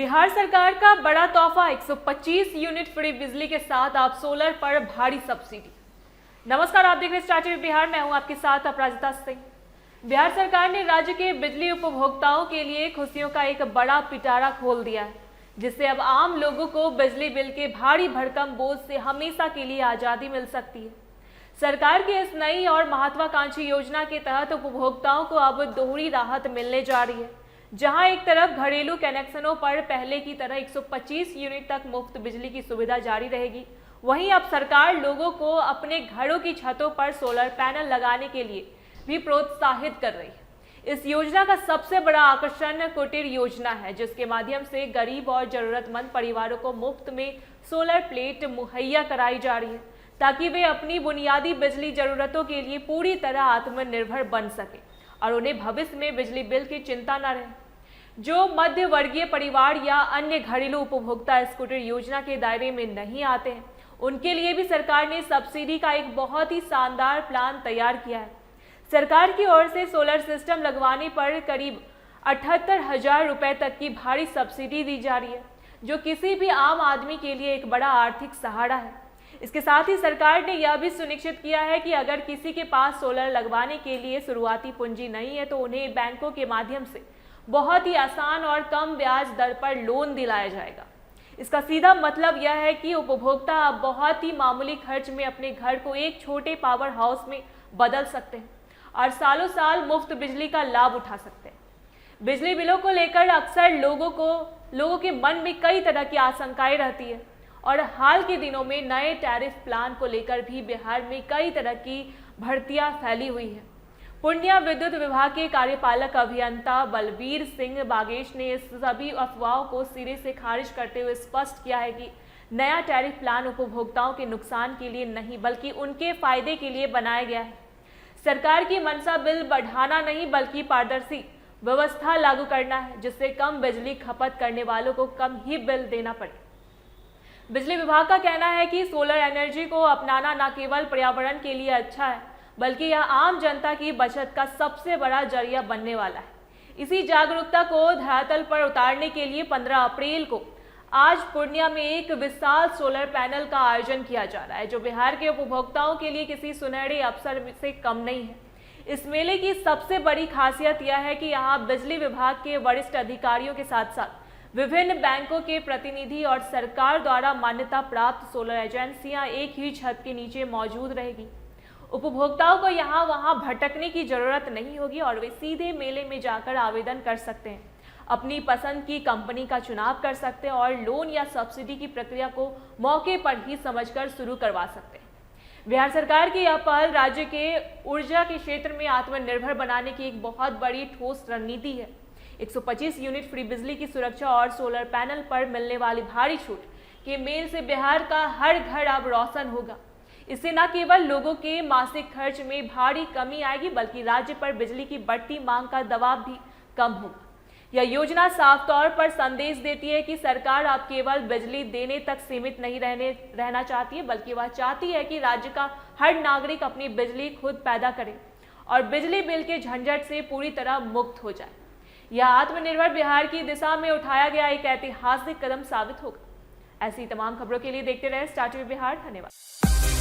बिहार सरकार का बड़ा तोहफा 125 यूनिट फ्री बिजली के साथ आप सोलर पर भारी सब्सिडी। नमस्कार, आप देख रहे हैं स्टार टीवी बिहार। मैं हूं आपके साथ अपराजिता सिंह। बिहार सरकार ने राज्य के बिजली उपभोक्ताओं के लिए खुशियों का एक बड़ा पिटारा खोल दिया है, जिससे अब आम लोगों को बिजली बिल के भारी भरकम बोझ से हमेशा के लिए आज़ादी मिल सकती है। सरकार की इस नई और महत्वाकांक्षी योजना के तहत उपभोक्ताओं को अब दोहरी राहत मिलने जा रही है, जहां एक तरफ घरेलू कनेक्शनों पर पहले की तरह 125 यूनिट तक मुफ्त बिजली की सुविधा जारी रहेगी, वहीं अब सरकार लोगों को अपने घरों की छतों पर सोलर पैनल लगाने के लिए भी प्रोत्साहित कर रही है। इस योजना का सबसे बड़ा आकर्षण कुटीर योजना है, जिसके माध्यम से गरीब और जरूरतमंद परिवारों को मुफ्त में सोलर प्लेट मुहैया कराई जा रही है, ताकि वे अपनी बुनियादी बिजली जरूरतों के लिए पूरी तरह आत्मनिर्भर बन सके और उन्हें भविष्य में बिजली बिल की चिंता न रहे। जो मध्य वर्गीय परिवार या अन्य घरेलू उपभोक्ता इस कुटीर योजना के दायरे में नहीं आते हैं, उनके लिए भी सरकार ने सब्सिडी का एक बहुत ही शानदार प्लान तैयार किया है। सरकार की ओर से सोलर सिस्टम लगवाने पर करीब 78,000 रुपए तक की भारी सब्सिडी दी जा रही है, जो किसी भी आम आदमी के लिए एक बड़ा आर्थिक सहारा है। इसके साथ ही सरकार ने यह भी सुनिश्चित किया है कि अगर किसी के पास सोलर लगवाने के लिए शुरुआती पूंजी नहीं है, तो उन्हें बैंकों के माध्यम से बहुत ही आसान और कम ब्याज दर पर लोन दिलाया जाएगा। इसका सीधा मतलब यह है कि उपभोक्ता अब बहुत ही मामूली खर्च में अपने घर को एक छोटे पावर हाउस में बदल सकते हैं और सालों साल मुफ्त बिजली का लाभ उठा सकते हैं। बिजली बिलों को लेकर अक्सर लोगों के मन में कई तरह की आशंकाएं रहती है और हाल के दिनों में नए टैरिफ प्लान को लेकर भी बिहार में कई तरह की भर्तियां फैली हुई है। पूर्णिया विद्युत विभाग के कार्यपालक अभियंता बलबीर सिंह बागेश ने इस सभी अफवाहों को सिरे से खारिज करते हुए स्पष्ट किया है कि नया टैरिफ प्लान उपभोक्ताओं के नुकसान के लिए नहीं, बल्कि उनके फायदे के लिए बनाया गया है। सरकार की मंशा बिल बढ़ाना नहीं, बल्कि पारदर्शी व्यवस्था लागू करना है, जिससे कम बिजली खपत करने वालों को कम ही बिल देना पड़े। बिजली विभाग का कहना है कि सोलर एनर्जी को अपनाना न केवल पर्यावरण के लिए अच्छा है, बल्कि यह आम जनता की बचत का सबसे बड़ा जरिया बनने वाला है। इसी जागरूकता को धरातल पर उतारने के लिए 15 अप्रैल को आज पूर्णिया में एक विशाल सोलर पैनल का आयोजन किया जा रहा है, जो बिहार के उपभोक्ताओं के लिए किसी सुनहरे अवसर से कम नहीं है। इस मेले की सबसे बड़ी खासियत यह है कि यहाँ बिजली विभाग के वरिष्ठ अधिकारियों के साथ साथ विभिन्न बैंकों के प्रतिनिधि और सरकार द्वारा मान्यता प्राप्त सोलर एजेंसियां एक ही छत के नीचे मौजूद रहेगी। उपभोक्ताओं को यहाँ वहाँ भटकने की जरूरत नहीं होगी और वे सीधे मेले में जाकर आवेदन कर सकते हैं, अपनी पसंद की कंपनी का चुनाव कर सकते हैं और लोन या सब्सिडी की प्रक्रिया को मौके पर ही समझकर शुरू करवा सकते हैं। बिहार सरकार की यह पहल राज्य के ऊर्जा के क्षेत्र में आत्मनिर्भर बनाने की एक बहुत बड़ी ठोस रणनीति है। 125 यूनिट फ्री बिजली की सुरक्षा और सोलर पैनल पर मिलने वाली भारी छूट के मेल से बिहार का हर घर अब रोशन होगा। इससे न केवल लोगों के मासिक खर्च में भारी कमी आएगी, बल्कि राज्य पर बिजली की बढ़ती मांग का दबाव भी कम होगा। यह योजना साफ तौर पर संदेश देती है कि सरकार अब केवल बिजली देने तक सीमित नहीं रहना चाहती है, बल्कि वह चाहती है कि राज्य का हर नागरिक अपनी बिजली खुद पैदा करे और बिजली बिल के झंझट से पूरी तरह मुक्त हो जाए। यह आत्मनिर्भर बिहार की दिशा में उठाया गया एक ऐतिहासिक कदम साबित होगा। ऐसी तमाम खबरों के लिए देखते रहे स्टार टीवी बिहार। धन्यवाद।